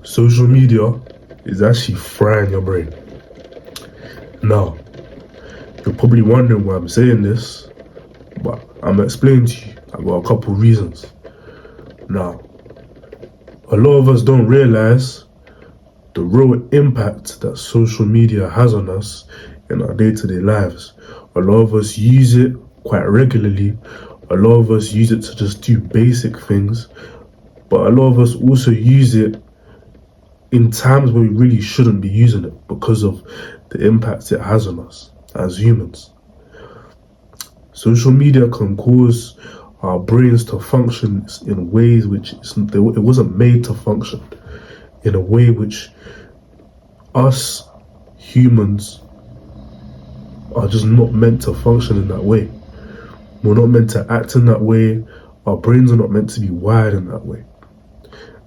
Social media is actually frying your brain. Now, you're probably wondering why I'm saying this, but I'm gonna explain to you. I've got a couple reasons. Now, a lot of us don't realize the real impact that social media has on us in our day-to-day lives. A lot of us use it quite regularly. A lot of us use it to just do basic things, but a lot of us also use it in times where we really shouldn't be using it because of the impact it has on us as humans. Social media can cause our brains to function in ways which it wasn't made to function, in a way which us humans are just not meant to function in that way. We're not meant to act in that way. Our brains are not meant to be wired in that way.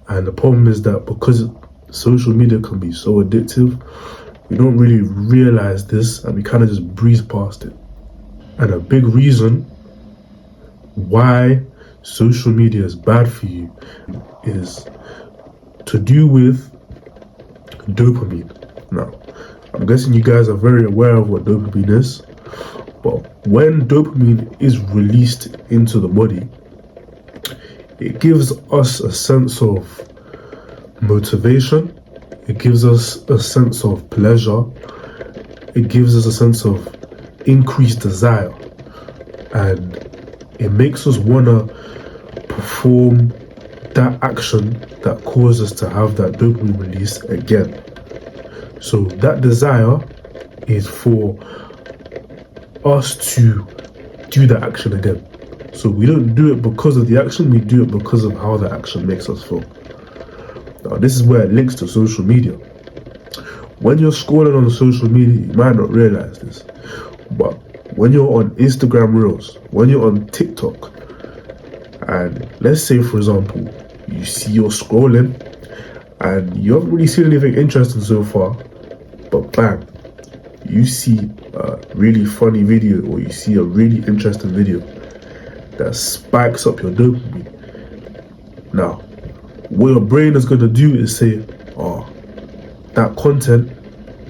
And the problem is that because social media can be so addictive, we don't really realize this and we kind of just breeze past it. And a big reason why social media is bad for you is to do with dopamine. Now, I'm guessing you guys are very aware of what dopamine is, but when dopamine is released into the body, it gives us a sense of motivation, it gives us a sense of pleasure, it gives us a sense of increased desire, and it makes us want to perform that action that caused us to have that dopamine release again. So that desire is for us to do the action again. So we don't do it because of the action, we do it because of how the action makes us feel. Now, this is where it links to social media. When you're scrolling on social media, you might not realize this, but when you're on Instagram Reels, when you're on TikTok, and let's say, for example, you see you're scrolling and you haven't really seen anything interesting so far, but bang, you see a really funny video or you see a really interesting video that spikes up your dopamine. Now, what your brain is going to do is say, oh, that content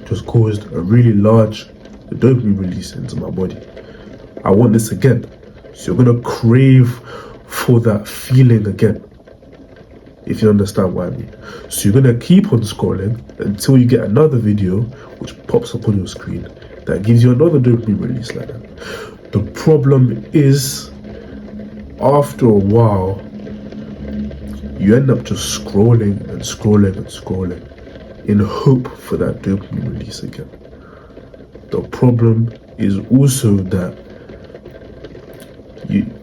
just caused a really large dopamine release into my body. I want this again. So you're going to crave for that feeling again, if you understand what I mean. So you're going to keep on scrolling until you get another video which pops up on your screen that gives you another dopamine release like that. The problem is, after a while, you end up just scrolling and scrolling and scrolling in hope for that dopamine release again. The problem is also that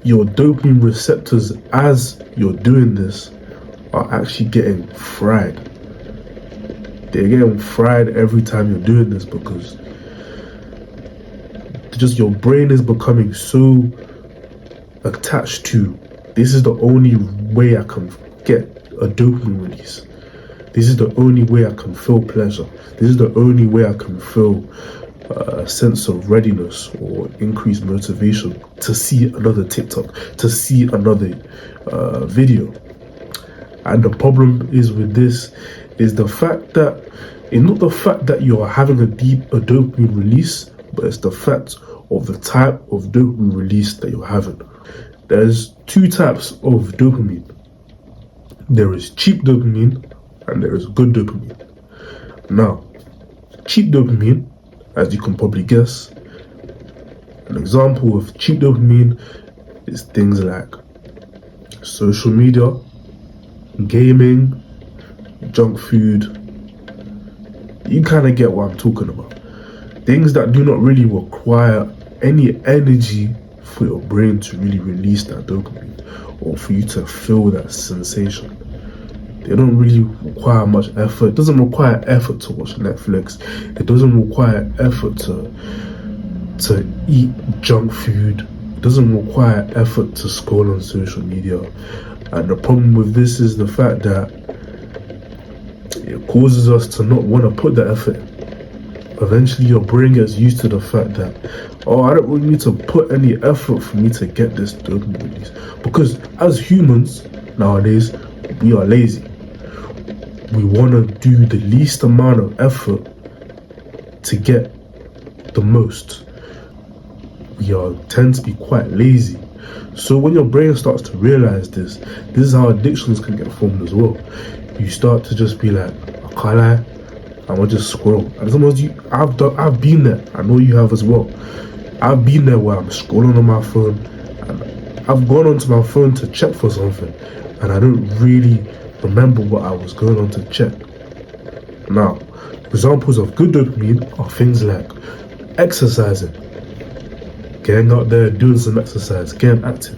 your dopamine receptors, as you're doing this, are actually getting fried. They're getting fried every time you're doing this because just your brain is becoming so attached to, this is the only way I can get a dopamine release. This is the only way I can feel pleasure. This is the only way I can feel a sense of readiness or increased motivation to see another TikTok, to see another video. And the problem is with this is the fact that it's not the fact that you're having a dopamine release, but it's the fact of the type of dopamine release that you're having. There's two types of dopamine. There is cheap dopamine and there is good dopamine. Now, cheap dopamine, as you can probably guess, an example of cheap dopamine is things like social media, gaming, junk food. You kind of get what I'm talking about. Things that do not really require any energy for your brain to really release that dopamine or for you to feel that sensation. They don't really require much effort. It doesn't require effort to watch Netflix. It doesn't require effort to eat junk food. It doesn't require effort to scroll on social media. And the problem with this is the fact that it causes us to not want to put the effort in. Eventually your brain gets used to the fact that, oh, I don't really need to put any effort for me to get this dopamine release. Because as humans nowadays, we are lazy. we want to do the least amount of effort to get the most. We tend to be quite lazy. So when your brain starts to realize this is how addictions can get formed as well. You start to just be like, I can't lie, I'm gonna just scroll. And sometimes I've been there. I know you have as well. I've been there where I'm scrolling on my phone and I've gone onto my phone to check for something and I don't really remember what I was going on to check. Now, examples of good dopamine are things like exercising, getting out there, doing some exercise, getting active,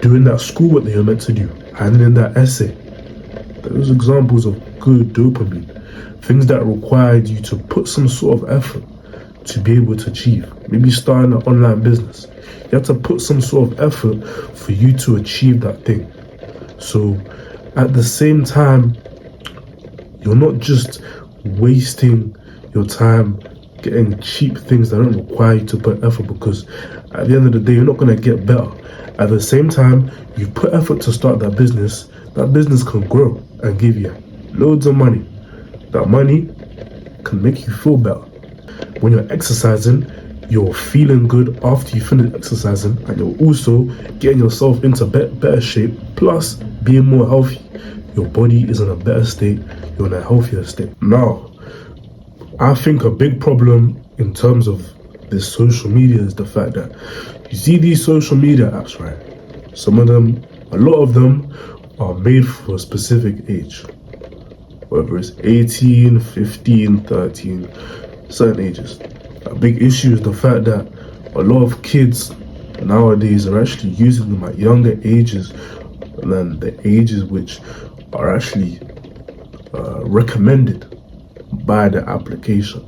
doing that schoolwork that you're meant to do, handling that essay. Those are examples of good dopamine. Things that required you to put some sort of effort to be able to achieve. Maybe starting an online business. You have to put some sort of effort for you to achieve that thing. So at the same time, you're not just wasting your time getting cheap things that don't require you to put effort, because at the end of the day, you're not going to get better. At the same time, you put effort to start that business can grow and give you loads of money. That money can make you feel better. When you're exercising, you're feeling good after you finish exercising, and you're also getting yourself into better shape, plus being more healthy. Your body is in a better state, you're in a healthier state. Now, I think a big problem in terms of this social media is the fact that you see these social media apps, right? Some of them, a lot of them are made for a specific age. Whether it's 18, 15, 13, certain ages. A big issue is the fact that a lot of kids nowadays are actually using them at younger ages than the ages which are actually recommended by the application.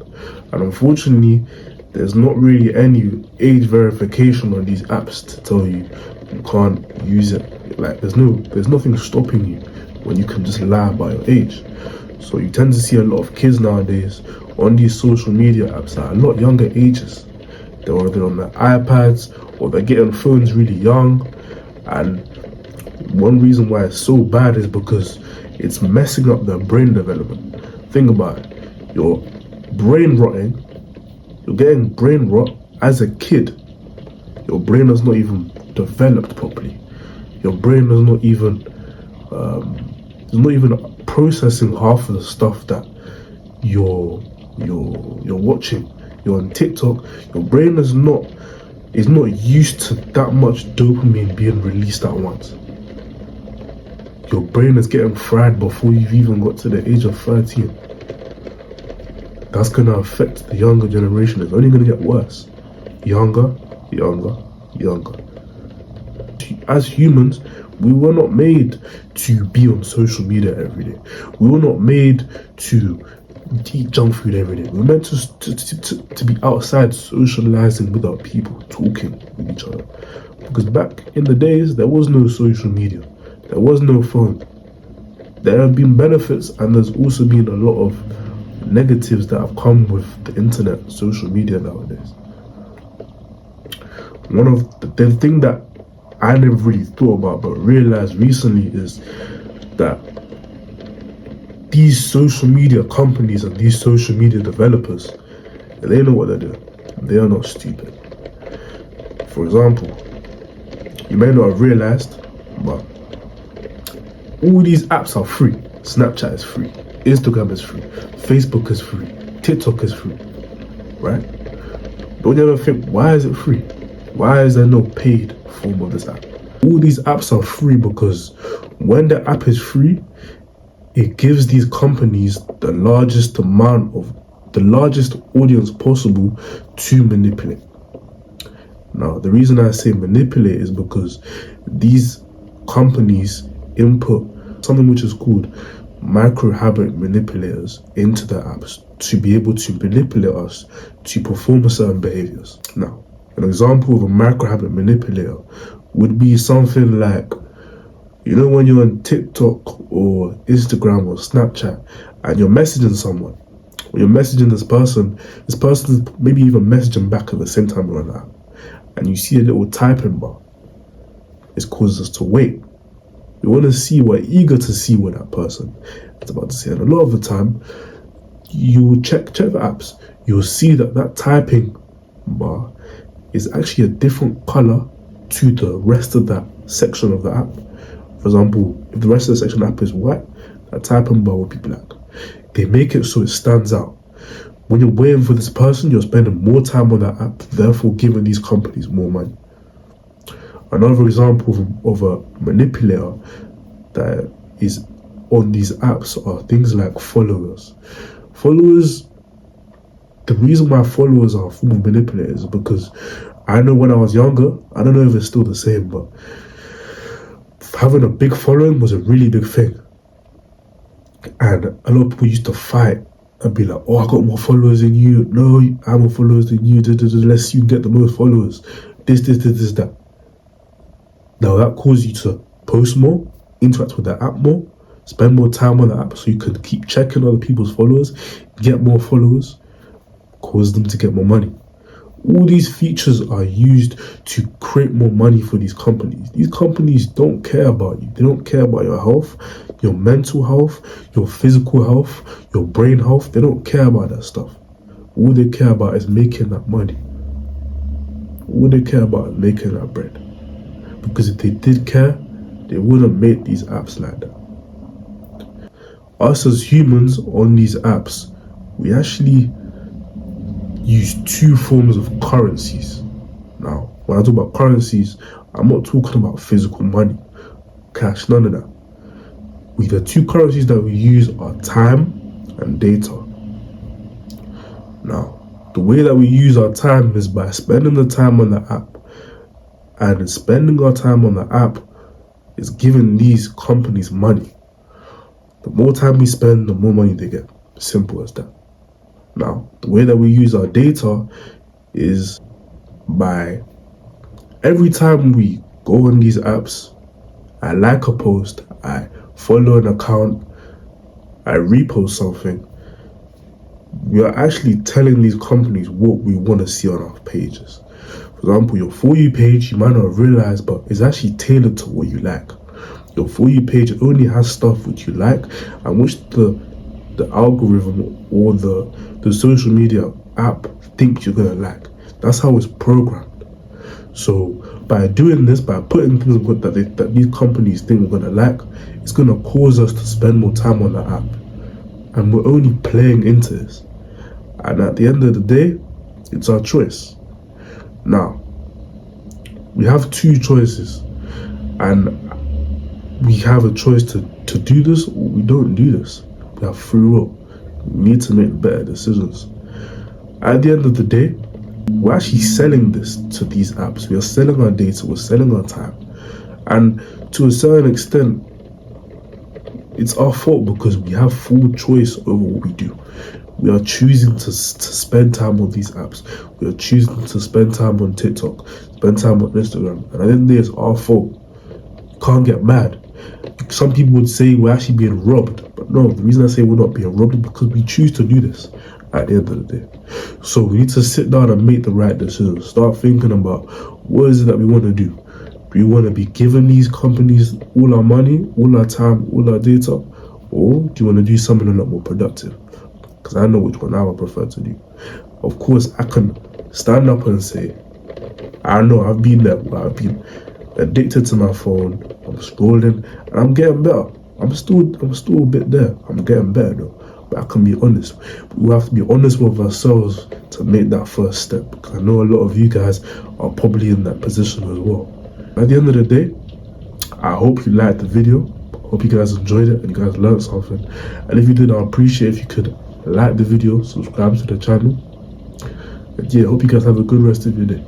And unfortunately, there's not really any age verification on these apps to tell you you can't use it. Like there's nothing stopping you when you can just lie about your age. So you tend to see a lot of kids nowadays on these social media apps at a lot younger ages. They're either on their iPads or they're getting phones really young. And one reason why it's so bad is because it's messing up their brain development. Think about it. You're brain rotting. You're getting brain rot as a kid. Your brain is not even developed properly. Your brain is not even processing half of the stuff that you're watching. You're on TikTok. Your brain is not used to that much dopamine being released at once. Your brain is getting fried before you've even got to the age of 13. That's going to affect the younger generation. It's only going to get worse. Younger. As humans, we were not made to be on social media every day. We were not made to eat junk food every day. We were meant to be outside socializing with our people, talking with each other. Because back in the days, there was no social media. There was no phone. There have been benefits, and there's also been a lot of negatives that have come with the internet, social media nowadays. One of the thing that I never really thought about but realized recently is that these social media companies and these social media developers, they know what they're doing. They are not stupid. For example, you may not have realized, but all these apps are free. Snapchat is free. Instagram is free. Facebook is free. TikTok is free. Right? Don't you ever think, why is it free? Why is there no paid form of this app? All these apps are free because when the app is free, it gives these companies the largest audience possible to manipulate. Now, the reason I say manipulate is because these companies input something which is called micro habit manipulators into the apps to be able to manipulate us to perform certain behaviors. Now, an example of a micro habit manipulator would be something like, you know, when you're on TikTok or Instagram or Snapchat and you're messaging someone, or you're messaging this person is maybe even messaging back at the same time you're on that, and you see a little typing bar. It causes us to wait. We want to see, we're eager to see what that person is about to say. And a lot of the time, you check the apps, you'll see that typing bar is actually a different color to the rest of that section of the app. For example, if the rest of the section of the app is white, that typing bar will be black. They make it so it stands out. When you're waiting for this person, you're spending more time on that app, therefore giving these companies more money. Another example of a manipulator that is on these apps are things like followers. Followers, the reason why followers are a form of manipulators is because I know when I was younger, I don't know if it's still the same, but having a big following was a really big thing. And a lot of people used to fight and be like, oh, I got more followers than you. No, I have more followers than you. Let's see who get the most followers. This, that. Now that causes you to post more, interact with the app more, spend more time on the app so you can keep checking other people's followers, get more followers, cause them to get more money. All these features are used to create more money for these companies. These companies don't care about you. They don't care about your health, your mental health, your physical health, your brain health. They don't care about that stuff. All they care about is making that money. All they care about is making that bread. Because if they did care, they wouldn't make these apps like that. Us as humans on these apps, we actually use two forms of currencies. Now, when I talk about currencies, I'm not talking about physical money, cash, none of that. The two currencies that we use are time and data. Now, the way that we use our time is by spending the time on the app. And spending our time on the app is giving these companies money. The more time we spend, the more money they get. Simple as that. Now, the way that we use our data is by every time we go on these apps, I like a post, I follow an account, I repost something, we are actually telling these companies what we want to see on our pages. For example, your For You page, you might not have realized, but it's actually tailored to what you like. Your For You page only has stuff which you like and which the algorithm or the social media app thinks you're gonna like. That's how it's programmed. So by doing this, by putting things that these companies think we're gonna like, it's gonna cause us to spend more time on the app. And we're only playing into this. And at the end of the day, it's our choice. Now, we have two choices, and we have a choice to do this or we don't do this. We have free will. We need to make better decisions. At the end of the day, we're actually selling this to these apps. We are selling our data, we're selling our time. And to a certain extent, it's our fault because we have full choice over what we do. We are choosing to spend time on these apps. We are choosing to spend time on TikTok, spend time on Instagram. And I think it's our fault. You can't get mad. Some people would say we're actually being robbed. But no, the reason I say we're not being robbed is because we choose to do this at the end of the day. So we need to sit down and make the right decisions. Start thinking about what is it that we want to do. Do we want to be giving these companies all our money, all our time, all our data? Or do you want to do something a lot more productive? Because I know which one I would prefer to do. Of course, I can stand up and say, I know I've been there, where I've been addicted to my phone, I'm scrolling, and I'm getting better. I'm still a bit there. I'm getting better though. But I can be honest. We have to be honest with ourselves to make that first step. Because I know a lot of you guys are probably in that position as well. At the end of the day, I hope you liked the video. Hope you guys enjoyed it and you guys learned something. And if you did, I'd appreciate if you could like the video, subscribe to the channel. And yeah, hope you guys have a good rest of your day.